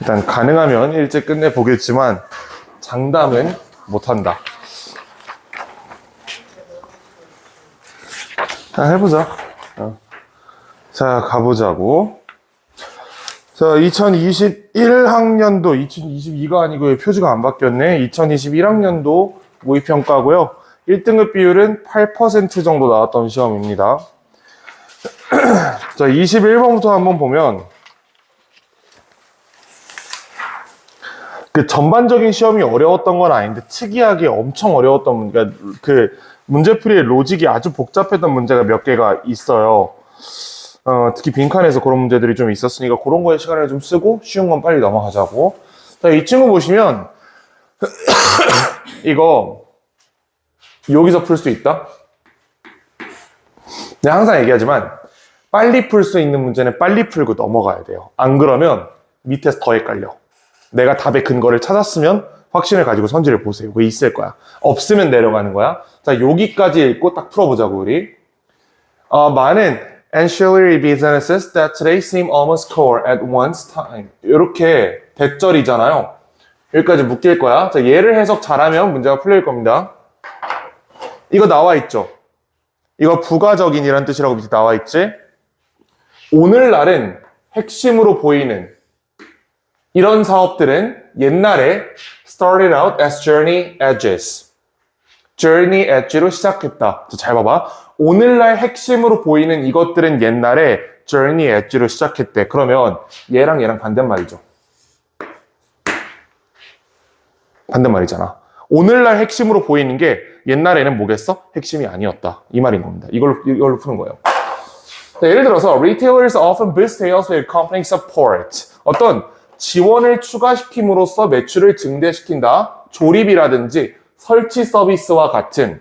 일단 가능하면 일찍 끝내보겠지만 장담은 못한다. 자, 해보자. 자, 가보자고. 자, 2021학년도, 2022가 아니고 표지가 안 바뀌었네. 2021학년도 모의평가고요. 1등급 비율은 8% 정도 나왔던 시험입니다. 자, 21번부터 한번 보면 그 전반적인 시험이 어려웠던 건 아닌데 특이하게 엄청 어려웠던 그러니까 그 문제풀이의 로직이 아주 복잡했던 문제가 몇 개가 있어요. 특히 빈칸에서 그런 문제들이 좀 있었으니까 그런 거에 시간을 좀 쓰고 쉬운 건 빨리 넘어가자고. 자, 이 친구 보시면 이거 여기서 풀 수 있다. 내가 항상 얘기하지만 빨리 풀 수 있는 문제는 빨리 풀고 넘어가야 돼요. 안 그러면 밑에서 더 헷갈려. 내가 답의 근거를 찾았으면 확신을 가지고 선지를 보세요. 그거 있을 거야. 없으면 내려가는 거야. 자, 여기까지 읽고 딱 풀어보자고 우리. 많은 ancillary businesses that today seem almost core at one's time. 이렇게 대절이잖아요. 여기까지 묶일 거야. 자, 얘를 해석 잘하면 문제가 풀릴 겁니다. 이거 나와 있죠? 이거 부가적인이란 뜻이라고 밑에 나와 있지? 오늘날은 핵심으로 보이는 이런 사업들은 옛날에 started out as journey edges. journey edge로 시작했다. 잘 봐봐. 오늘날 핵심으로 보이는 이것들은 옛날에 journey edge로 시작했대. 그러면 얘랑 얘랑 반대말이죠. 반대말이잖아. 오늘날 핵심으로 보이는 게 옛날에는 뭐겠어? 핵심이 아니었다. 이 말인 겁니다. 이걸로 푸는 거예요. 자, 예를 들어서 retailers often boost sales with company support. 어떤 지원을 추가시킴으로써 매출을 증대시킨다. 조립이라든지 설치 서비스와 같은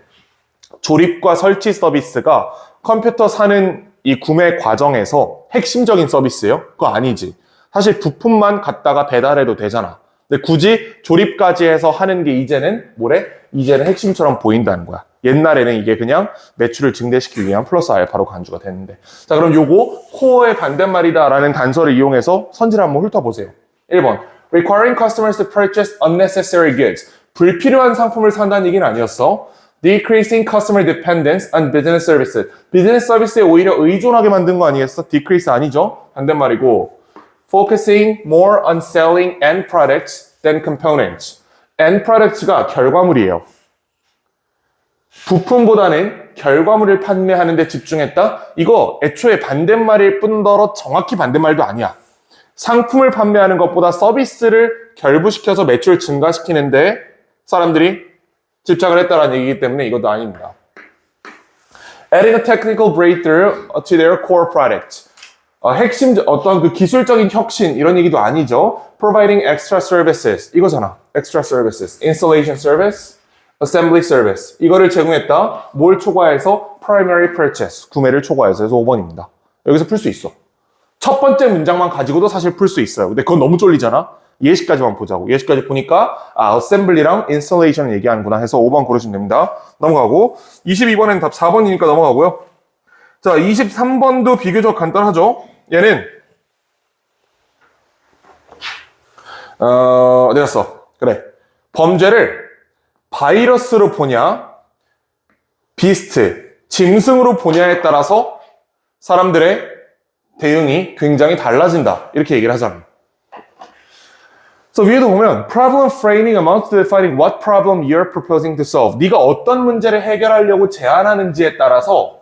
조립과 설치 서비스가 컴퓨터 사는 이 구매 과정에서 핵심적인 서비스예요? 그거 아니지. 사실 부품만 갖다가 배달해도 되잖아. 근데 굳이 조립까지 해서 하는 게 이제는 뭐래? 이제는 핵심처럼 보인다는 거야. 옛날에는 이게 그냥 매출을 증대시키기 위한 플러스 알파로 간주가 됐는데. 자, 그럼 요거 코어의 반대말이다라는 단서를 이용해서 선지를 한번 훑어보세요. 1번. Requiring customers to purchase unnecessary goods. 불필요한 상품을 산다는 얘기는 아니었어. Decreasing customer dependence on business services. 비즈니스 서비스에 오히려 의존하게 만든 거 아니겠어? Decrease 아니죠? 반대말이고. Focusing more on selling end products than components. end products가 결과물이에요. 부품보다는 결과물을 판매하는 데 집중했다? 이거 애초에 반대말일 뿐더러 정확히 반대말도 아니야. 상품을 판매하는 것보다 서비스를 결부시켜서 매출을 증가시키는데 사람들이 집착을 했다는 얘기이기 때문에 이것도 아닙니다. Adding a technical breakthrough to their core product. 핵심, 어떤 그 기술적인 혁신, 이런 얘기도 아니죠. Providing extra services. 이거잖아. extra services. Installation service, assembly service. 이거를 제공했다. 뭘 초과해서? primary purchase. 구매를 초과해서. 해서 5번입니다. 여기서 풀 수 있어. 첫 번째 문장만 가지고도 사실 풀 수 있어요. 근데 그건 너무 쫄리잖아. 예시까지만 보자고. 예시까지 보니까 assembly랑 installation 얘기하는구나 해서 5번 고르시면 됩니다. 넘어가고 22번엔 답 4번이니까 넘어가고요. 자, 23번도 비교적 간단하죠. 얘는 어디 갔어? 그래. 범죄를 바이러스로 보냐, 비스트, 짐승으로 보냐에 따라서 사람들의 대응이 굉장히 달라진다. 이렇게 얘기를 하잖아. 그래서 위에도 보면 problem framing amounts to defining what problem you're proposing to solve. 네가 어떤 문제를 해결하려고 제안하는지에 따라서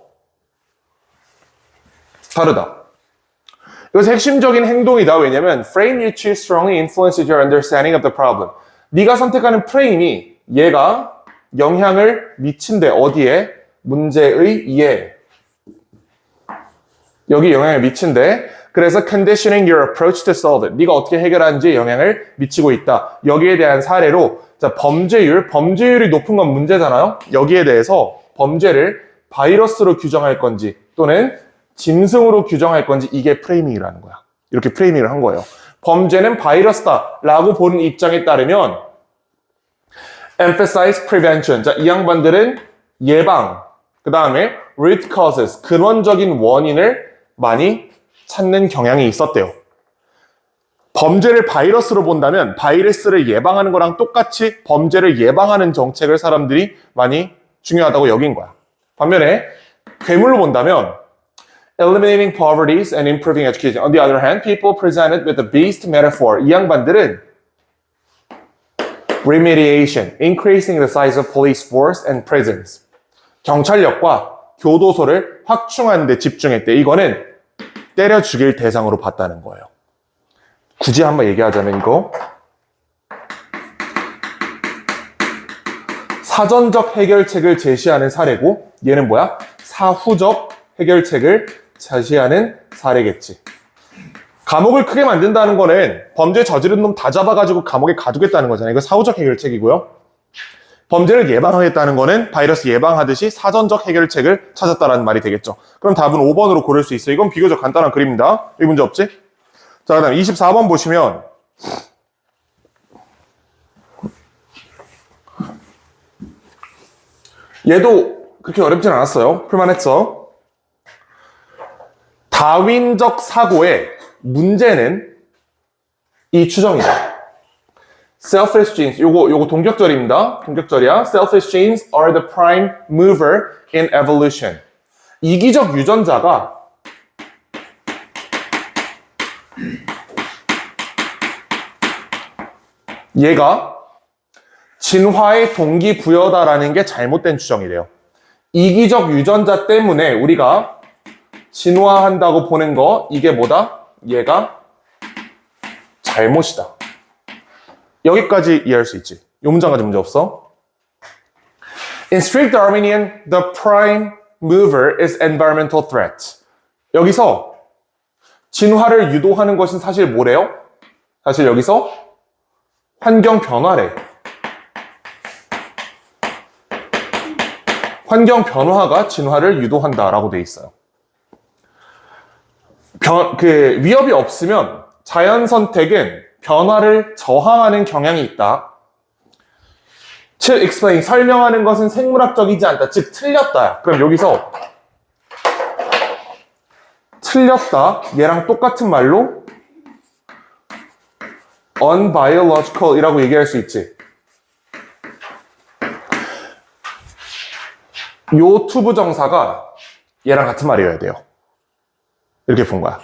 다르다. 이것은 핵심적인 행동이다. 왜냐면 frame you choose strongly influences your understanding of the problem. 네가 선택하는 프레임이 얘가 영향을 미친대. 어디에? 문제의 이해. 여기 영향을 미친대. 그래서 conditioning your approach to solve it. 네가 어떻게 해결하는지에 영향을 미치고 있다. 여기에 대한 사례로 자, 범죄율이 높은 건 문제잖아요. 여기에 대해서 범죄를 바이러스로 규정할 건지 또는 짐승으로 규정할 건지 이게 프레이밍이라는 거야. 이렇게 프레이밍을 한 거예요. 범죄는 바이러스다라고 보는 입장에 따르면 emphasize prevention. 자, 이 양반들은 예방, 그 다음에 root causes, 근원적인 원인을 많이 찾는 경향이 있었대요. 범죄를 바이러스로 본다면 바이러스를 예방하는 거랑 똑같이 범죄를 예방하는 정책을 사람들이 많이 중요하다고 여긴 거야. 반면에 괴물로 본다면 eliminating poverty and improving education. On the other hand, people presented with the beast metaphor. 이 양반들은 remediation, increasing the size of police force and prisons. 경찰력과 교도소를 확충하는 데 집중했대. 이거는 때려 죽일 대상으로 봤다는 거예요. 굳이 한번 얘기하자면 이거 사전적 해결책을 제시하는 사례고 얘는 뭐야? 사후적 해결책을 제시하는 사례겠지. 감옥을 크게 만든다는 거는 범죄 저지른 놈 다 잡아가지고 감옥에 가두겠다는 거잖아요. 이거 사후적 해결책이고요. 범죄를 예방하겠다는 거는 바이러스 예방하듯이 사전적 해결책을 찾았다라는 말이 되겠죠. 그럼 답은 5번으로 고를 수 있어요. 이건 비교적 간단한 그림입니다. 여기 문제 없지? 자, 그 다음 24번 보시면 얘도 그렇게 어렵진 않았어요. 풀만했어. 다윈적 사고의 문제는 이 추정이다. Selfish genes, 요거 동격절입니다. 동격절이야. Selfish genes are the prime mover in evolution. 이기적 유전자가 얘가 진화의 동기부여다라는 게 잘못된 추정이래요. 이기적 유전자 때문에 우리가 진화한다고 보는 거, 이게 뭐다? 얘가 잘못이다. 여기까지 이해할 수 있지. 이 문장까지 문제 없어. In strict Darwinian, the prime mover is environmental threat. 여기서 진화를 유도하는 것은 사실 뭐래요? 사실 여기서 환경 변화래. 환경 변화가 진화를 유도한다라고 돼 있어요. 위협이 없으면 자연 선택은 변화를 저항하는 경향이 있다. To explain, 설명하는 것은 생물학적이지 않다. 즉, 틀렸다. 그럼 여기서 틀렸다. 얘랑 똑같은 말로 unbiological 이라고 얘기할 수 있지. 요 투부정사가 얘랑 같은 말이어야 돼요. 이렇게 본 거야.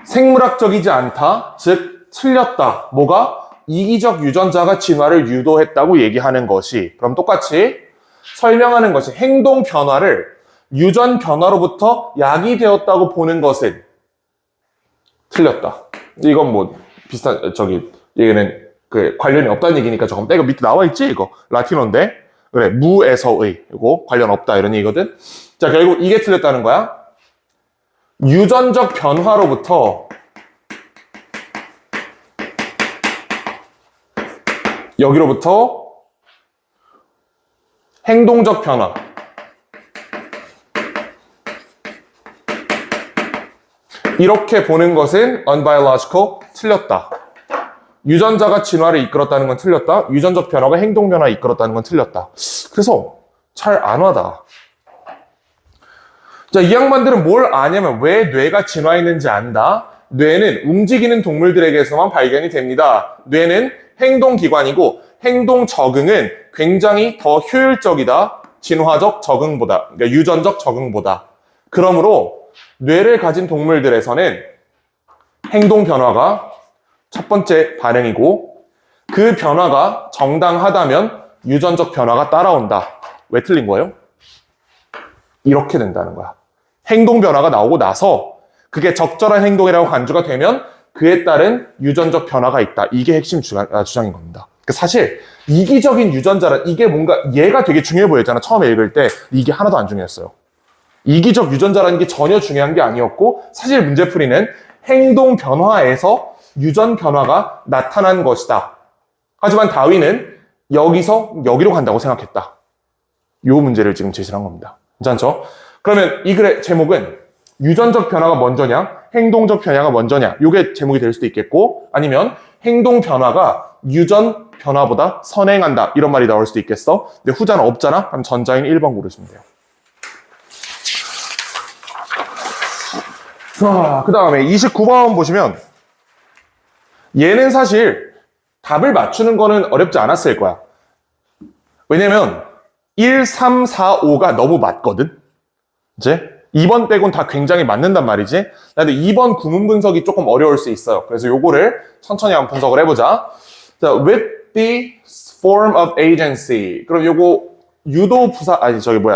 생물학적이지 않다. 즉, 틀렸다. 뭐가? 이기적 유전자가 진화를 유도했다고 얘기하는 것이. 그럼 똑같이 설명하는 것이 행동 변화를 유전 변화로부터 야기되었다고 보는 것은 틀렸다. 이건 뭐 비슷한 얘기는 관련이 없다는 얘기니까 조금 이거 밑에 나와 있지 이거 라틴어인데 그래 무에서의 이거 관련 없다 이런 얘기거든. 자 결국 이게 틀렸다는 거야. 유전적 변화로부터 여기로부터 행동적 변화. 이렇게 보는 것은 unbiological, 틀렸다. 유전자가 진화를 이끌었다는 건 틀렸다. 유전적 변화가 행동 변화를 이끌었다는 건 틀렸다. 그래서 잘 안 와다. 자, 이 양반들은 뭘 아냐면 왜 뇌가 진화했는지 안다. 뇌는 움직이는 동물들에게서만 발견이 됩니다. 뇌는 행동기관이고 행동 적응은 굉장히 더 효율적이다. 진화적 적응보다, 그러니까 유전적 적응보다. 그러므로 뇌를 가진 동물들에서는 행동 변화가 첫 번째 반응이고 그 변화가 정당하다면 유전적 변화가 따라온다. 왜 틀린 거예요? 이렇게 된다는 거야. 행동 변화가 나오고 나서 그게 적절한 행동이라고 간주가 되면 그에 따른 유전적 변화가 있다. 이게 핵심 주장인 겁니다. 사실 이기적인 유전자란 이게 뭔가 얘가 되게 중요해 보였잖아. 처음에 읽을 때 이게 하나도 안 중요했어요. 이기적 유전자라는 게 전혀 중요한 게 아니었고 사실 문제풀이는 행동 변화에서 유전 변화가 나타난 것이다. 하지만 다윈은 여기서 여기로 간다고 생각했다. 이 문제를 지금 제시한 겁니다. 괜찮죠? 그러면 이 글의 제목은 유전적 변화가 먼저냐, 행동적 변화가 먼저냐, 이게 제목이 될 수도 있겠고, 아니면 행동 변화가 유전 변화보다 선행한다, 이런 말이 나올 수도 있겠어. 근데 후자는 없잖아? 그럼 전자인 1번 고르시면 돼요. 자, 그 다음에 29번 보시면, 얘는 사실 답을 맞추는 거는 어렵지 않았을 거야. 왜냐면 1, 3, 4, 5가 너무 맞거든. 이제 2번 빼곤 다 굉장히 맞는단 말이지. 근데 2번 구문 분석이 조금 어려울 수 있어요. 그래서 요거를 천천히 한번 분석을 해보자. 자, with the form of agency. 그럼 요거 유도 부사,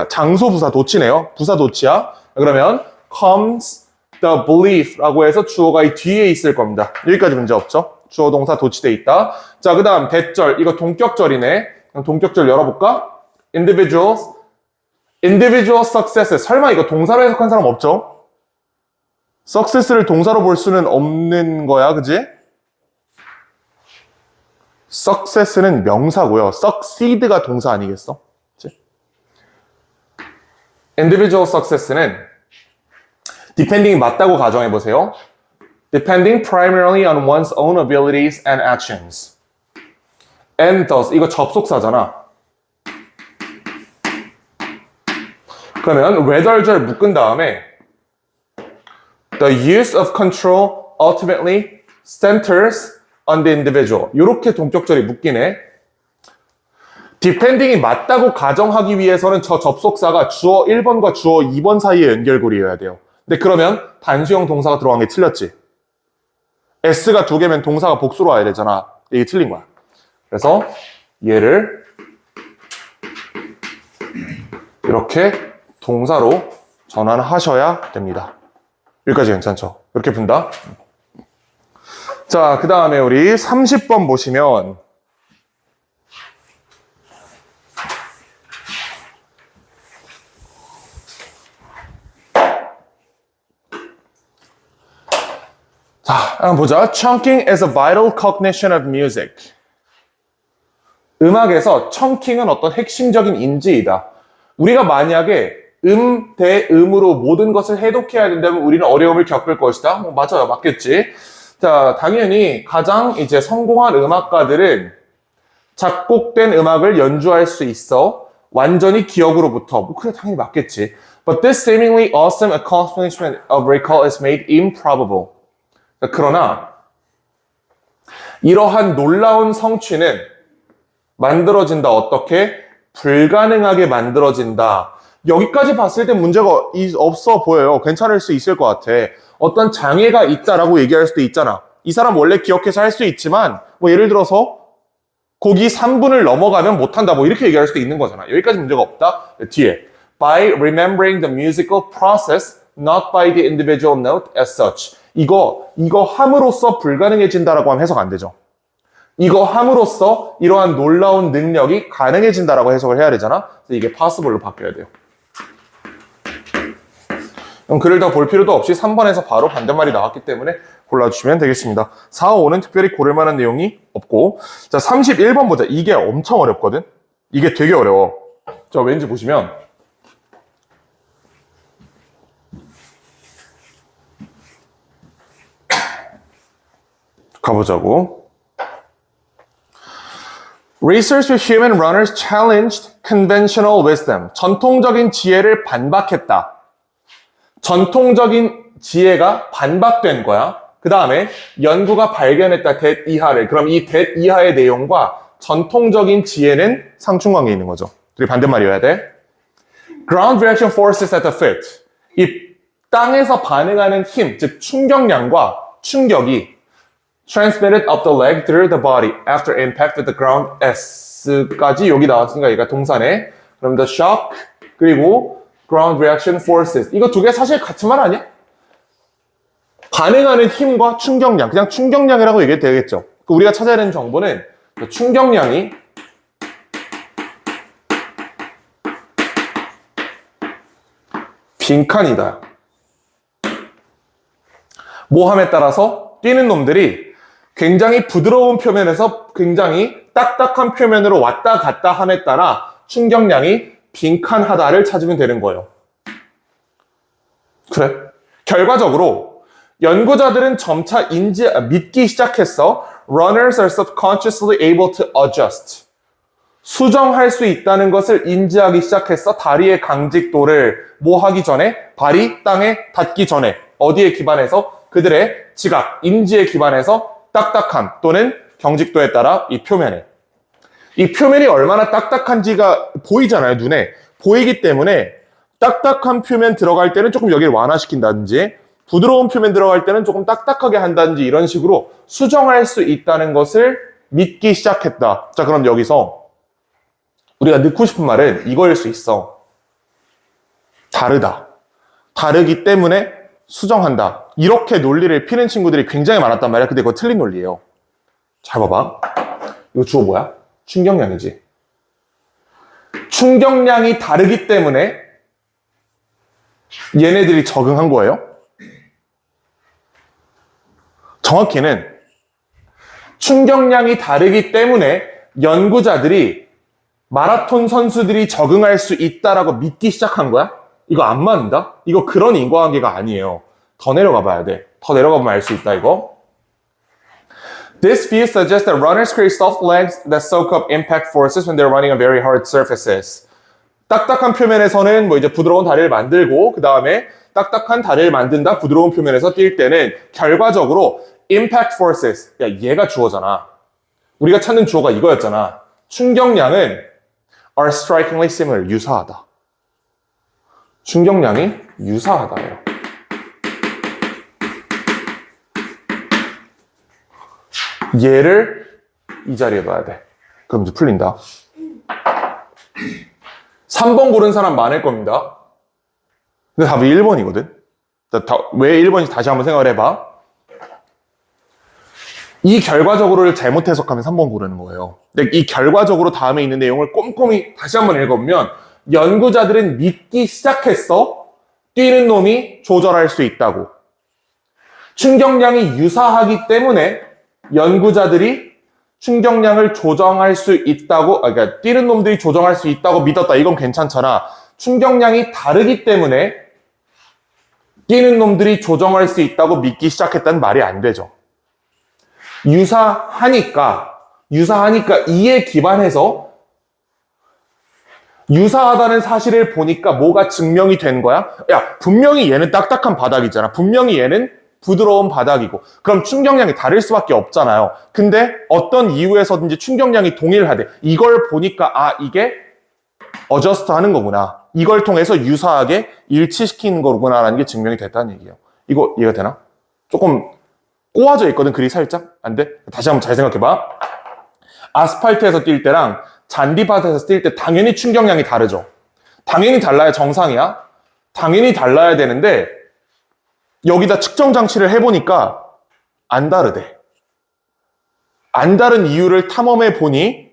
장소 부사 도치네요. 부사 도치야. 그러면 comes the belief라고 해서 주어가 이 뒤에 있을 겁니다. 여기까지 문제 없죠? 주어 동사 도치돼 있다. 자, 그 다음 대절. 이거 동격절이네. 그럼 동격절 열어볼까? individual success. 설마 이거 동사로 해석한 사람 없죠? success를 동사로 볼 수는 없는 거야, 그지? success는 명사고요. succeed가 동사 아니겠어? 그치? individual success는 depending 맞다고 가정해보세요. depending primarily on one's own abilities and actions. and thus, 이거 접속사잖아. 그러면 whether절 묶은 다음에 the use of control ultimately centers on the individual. 이렇게 동격절이 묶이네. depending이 맞다고 가정하기 위해서는 저 접속사가 주어 1번과 주어 2번 사이의 연결고리여야 돼요. 근데 그러면 단수형 동사가 들어간 게 틀렸지. S가 2개면 동사가 복수로 와야 되잖아. 이게 틀린 거야. 그래서 얘를 이렇게 동사로 전환하셔야 됩니다. 여기까지 괜찮죠? 이렇게 푼다. 자, 그 다음에 우리 30번 보시면 자, 한번 보자. Chunking is a vital cognition of music. 음악에서 chunking은 어떤 핵심적인 인지이다. 우리가 만약에 대 음으로 모든 것을 해독해야 된다면 우리는 어려움을 겪을 것이다. 맞아요. 맞겠지. 자, 당연히 가장 이제 성공한 음악가들은 작곡된 음악을 연주할 수 있어. 완전히 기억으로부터. 그래, 당연히 맞겠지. But this seemingly awesome accomplishment of recall is made improbable. 그러나 이러한 놀라운 성취는 만들어진다. 어떻게? 불가능하게 만들어진다. 여기까지 봤을 때 문제가 없어 보여요. 괜찮을 수 있을 것 같아. 어떤 장애가 있다라고 얘기할 수도 있잖아. 이 사람 원래 기억해서 할 수 있지만 예를 들어서 곡이 3분을 넘어가면 못한다. 이렇게 얘기할 수도 있는 거잖아. 여기까지 문제가 없다. 뒤에 by remembering the musical process, not by the individual note as such. 이거 함으로써 불가능해진다라고 하면 해석 안 되죠. 이거 함으로써 이러한 놀라운 능력이 가능해진다라고 해석을 해야 되잖아. 그래서 이게 possible로 바뀌어야 돼요. 그럼 글을 더 볼 필요도 없이 3번에서 바로 반대말이 나왔기 때문에 골라주시면 되겠습니다. 4, 5는 특별히 고를 만한 내용이 없고. 자, 31번 보자. 이게 엄청 어렵거든? 이게 되게 어려워. 자, 왠지 보시면 가보자고. Research with human runners challenged conventional wisdom. 전통적인 지혜를 반박했다. 전통적인 지혜가 반박된 거야. 그 다음에 연구가 발견했다. that 이하를. 그럼 이 that 이하의 내용과 전통적인 지혜는 상충관계에 있는 거죠. 둘이 반대말이어야 돼. Ground reaction forces at the foot. 이 땅에서 반응하는 힘, 즉 충격량과 충격이 transmitted up the leg through the body after impact with the ground. S까지 여기 나왔으니까 얘가 동사네. 그럼 the shock 그리고 ground reaction forces. 이거 두 개 사실 같은 말 아니야? 반응하는 힘과 충격량. 그냥 충격량이라고 얘기해도 되겠죠. 우리가 찾아야 되는 정보는 충격량이 빈칸이다. 모함에 따라서 뛰는 놈들이 굉장히 부드러운 표면에서 굉장히 딱딱한 표면으로 왔다 갔다 함에 따라 충격량이 빈칸하다를 찾으면 되는 거예요. 그래. 결과적으로 연구자들은 점차 믿기 시작했어. Runners are subconsciously able to adjust. 수정할 수 있다는 것을 인지하기 시작했어. 다리의 강직도를 뭐 하기 전에? 발이 땅에 닿기 전에. 어디에 기반해서? 그들의 지각, 인지에 기반해서 딱딱함 또는 경직도에 따라 이 표면이 얼마나 딱딱한지가 보이잖아요, 눈에. 보이기 때문에 딱딱한 표면 들어갈 때는 조금 여기를 완화시킨다든지 부드러운 표면 들어갈 때는 조금 딱딱하게 한다든지 이런 식으로 수정할 수 있다는 것을 믿기 시작했다. 자, 그럼 여기서 우리가 넣고 싶은 말은 이거일 수 있어. 다르다. 다르기 때문에 수정한다. 이렇게 논리를 피는 친구들이 굉장히 많았단 말이야. 근데 그거 틀린 논리예요. 잘 봐봐. 이거 주어 뭐야? 충격량이지. 충격량이 다르기 때문에 얘네들이 적응한 거예요. 정확히는 충격량이 다르기 때문에 연구자들이 마라톤 선수들이 적응할 수 있다라고 믿기 시작한 거야? 이거 안 맞는다? 이거 그런 인과관계가 아니에요. 더 내려가 봐야 돼. 더 내려가면 알 수 있다, 이거. This view suggests that runners create soft legs that soak up impact forces when they're running on very hard surfaces. 딱딱한 표면에서는 뭐 이제 부드러운 다리를 만들고 그 다음에 딱딱한 다리를 만든다 부드러운 표면에서 뛸 때는 결과적으로 impact forces. 야, 얘가 주어잖아. 우리가 찾는 주어가 이거였잖아. 충격량은 are strikingly similar. 유사하다. 충격량이 유사하다예요. 얘를 이 자리에 놔야 돼. 그럼 이제 풀린다. 3번 고른 사람 많을 겁니다. 근데 답이 1번이거든. 왜 1번인지 다시 한번 생각을 해봐. 이 결과적으로를 잘못 해석하면 3번 고르는 거예요. 근데 이 결과적으로 다음에 있는 내용을 꼼꼼히 다시 한번 읽어보면 연구자들은 믿기 시작했어. 뛰는 놈이 조절할 수 있다고. 충격량이 유사하기 때문에 연구자들이 충격량을 조정할 수 있다고, 그러니까 뛰는 놈들이 조정할 수 있다고 믿었다. 이건 괜찮잖아. 충격량이 다르기 때문에 뛰는 놈들이 조정할 수 있다고 믿기 시작했다는 말이 안 되죠. 유사하니까 이에 기반해서 유사하다는 사실을 보니까 뭐가 증명이 된 거야? 야, 분명히 얘는 딱딱한 바닥이잖아. 분명히 얘는 부드러운 바닥이고. 그럼 충격량이 다를 수밖에 없잖아요. 근데 어떤 이유에서든지 충격량이 동일하대. 이걸 보니까 아, 이게 어저스트 하는 거구나. 이걸 통해서 유사하게 일치시키는 거구나라는 게 증명이 됐다는 얘기예요. 이거 이해가 되나? 조금 꼬아져 있거든, 글이 살짝. 안 돼? 다시 한번 잘 생각해봐. 아스팔트에서 뛸 때랑 잔디밭에서 뛸 때 당연히 충격량이 다르죠. 당연히 달라야 정상이야. 당연히 달라야 되는데 여기다 측정 장치를 해보니까 안 다르대. 안 다른 이유를 탐험해 보니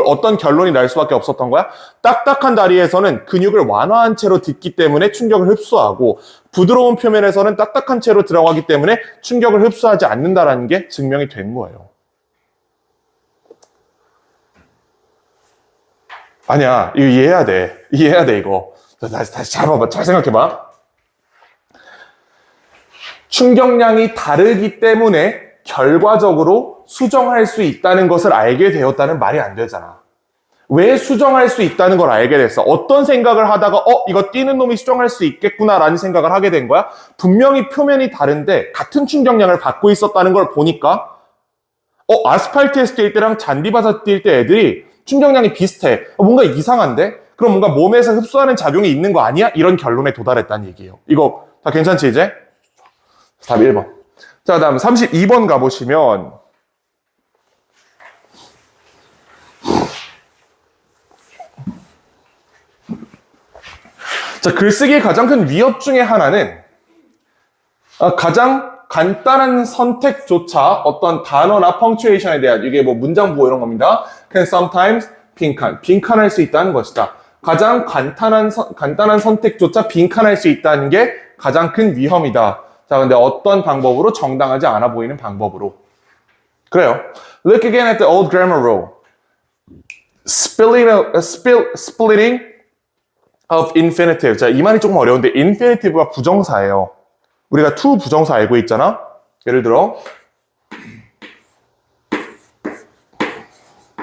어떤 결론이 날 수밖에 없었던 거야? 딱딱한 다리에서는 근육을 완화한 채로 딛기 때문에 충격을 흡수하고 부드러운 표면에서는 딱딱한 채로 들어가기 때문에 충격을 흡수하지 않는다라는 게 증명이 된 거예요. 아니야, 이거 이해해야 돼. 이거. 다시 잘 봐봐. 잘 생각해봐. 충격량이 다르기 때문에 결과적으로 수정할 수 있다는 것을 알게 되었다는 말이 안 되잖아. 왜 수정할 수 있다는 걸 알게 됐어? 어떤 생각을 하다가 이거 뛰는 놈이 수정할 수 있겠구나라는 생각을 하게 된 거야? 분명히 표면이 다른데 같은 충격량을 받고 있었다는 걸 보니까 아스팔트에서 뛸 때랑 잔디밭에서 뛸 때 애들이 충격량이 비슷해. 뭔가 이상한데? 그럼 뭔가 몸에서 흡수하는 작용이 있는 거 아니야? 이런 결론에 도달했다는 얘기예요. 이거 다 괜찮지 이제? 답 1번. 자, 다음 32번 가보시면 자, 글쓰기의 가장 큰 위협 중에 하나는 가장 간단한 선택조차 어떤 단어나 펑츄에이션에 대한 이게 뭐 문장 보호 이런 겁니다. can sometimes 빈칸할 수 있다는 것이다. 가장 간단한 선택조차 빈칸할 수 있다는 게 가장 큰 위험이다. 자, 근데 어떤 방법으로? 정당하지 않아 보이는 방법으로. 그래요. Look again at the old grammar rule. Splitting of infinitive. 자, 이 말이 조금 어려운데 infinitive가 부정사예요. 우리가 to 부정사 알고 있잖아. 예를 들어